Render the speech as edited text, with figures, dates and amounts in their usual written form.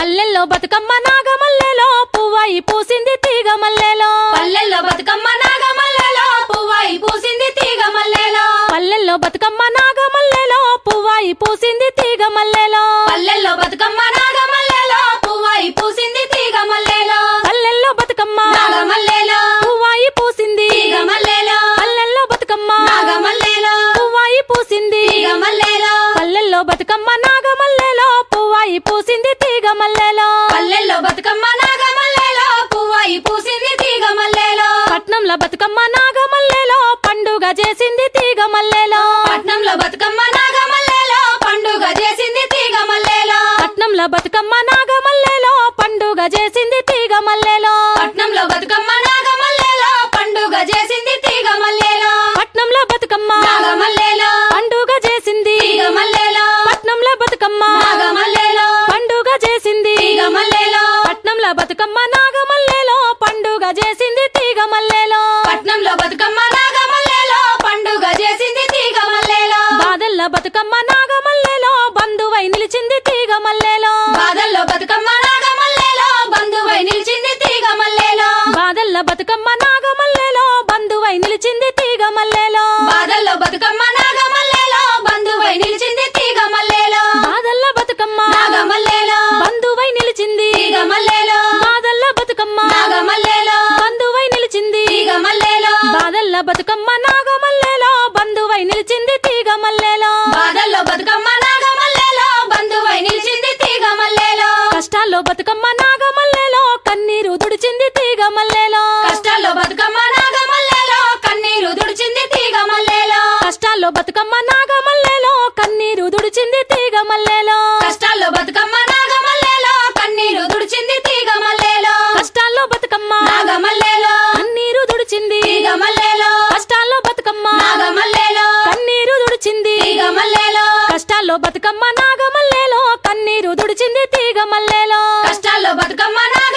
పల్లెల్లో బతుకమ్మ నాగమల్లెలో పువ్వాయి పూసింది తీగ మల్లెలో పల్లెల్లో బతుకమ్మ నాగమల్లెలో పువ్వాయి పూసింది తీగ మల్లెలో పల్లెల్లో బతుకమ్మ నాగమల్లెలో పువ్వాయి పూసింది తీగ మల్లెలో పల్లెల్లో బతుకమ్మ నాగమల్లెలో పువ్వాయి పూసింది తీగ మల్లెలో పల్లెల్లో బతుకమ్మ నాగమల్లెలో పువ్వాయి పూసింది తీగ మల్లెలో పల్లెల్లో బతుకమ్మ నాగమల్లెలో పువ్వాయి పూసింది తీగ మల్లెలో పల్లెల్లో బతుకమ్మ నాగమల్లెలో పువ్వాయి పూసింది తీగ మల్లెలో పల్లెల్లో బతుకమ్మ నాగమల్లెలో పువ్వాయి పూసింది తీగ మల్లెలో పట్నంలో బతుకమ్మ నాగమల్లెలో పండుగ చేసింది తీగ మల్లెలో పట్నంలో బతుకమ్మ నాగమల్లెలో పండుగ చేసింది తీగ మల్లెలో పట్నంలో బతుకమ్మ నాగమల్లెలో పండుగ చేసింది తీగ మల్లెలో పట్నంలో బతుకమ్మ నాగమల్లెలో పండుగ చేసింది తీగ మల్లెలో పట్నంలో బతుకమ్మ నాగమల్లెలో పండుగ చేసింది తీగ మల్లెలో పట్నంలో బతుకమ్మ నాగమల్లెలో పండుగ చేసింది తీగ మల్లెలో పట్నంలో బతుకమ్మ నాగమల్లెలో పండుగ చేసింది తీగ మల్లెలో పట్నంలో బతుకమ్మ నాగమల్లెలో పండుగ చేసింది తీగ మల్లెలో బాదల్ల బతుకమ్మ నాగమల్లెలో బంధువై నిలిచింది తీగ మల్లెలో బాదల్లో బతుకమ్మ నాగమల్లెలో బంధువై నిలిచింది తీగ మల్లెలో బాదల్ల బతుకమ్మ నాగమల్లెలో బంధువై నిలిచింది తీగ మల్లెలో బాదల్లో బతుకమ్మ నాగమల్లెలో బంధువై నిలిచింది తీగ మల్లెలో బాదల్ల బతుకమ్మ నాగమల్లెలో బంధువై నిలిచింది తీగ మల్లెలో బాదల్ల బతుకమ్మ నాగమల్లెలో బంధువై నిలిచింది తీగ మల్లెలో బాదల్ల బతుకమ్మ నాగమల్లెలో బంధువై నిలిచింది తీగ మల్లెలో బాదల్లో బతుకమ్మ నాగమల్లెలో బంధువై నిలిచింది తీగ మల్లెలో కష్టాల్లో బతుకమ్మ నాగమల్లెలో కన్నీరు తుడిచింది తీగ మల్లెలో కష్టాల్లో బతుకమ్మ నాగమల్లెలో కన్నీరు తుడిచింది తీగ మల్లెలో కష్టాల్లో బతుకమ్మ నాగమల్లెలో కన్నీరు తుడిచింది తీగ మల్లెలో కష్టాల్లో బతుకమ్మ నాగమల్లెలో కన్నీరు తుడిచింది తీగ మల్లెలో కష్టాల్లో బతుకమ్మ నాగమల్లెలో కన్నీరు తుడిచింది తీగ మల్లెలో కష్టాల్లో బతుకమ్మ నాగమల్లెలో కన్నీరు తుడిచింది తీగ మల్లెలో కష్టాల్లో బతుకమ్మ నాగమల్లెలో కన్నీరు తుడిచింది తీగ మల్లెలో కష్టాల్లో బతుకమ్మ నాగ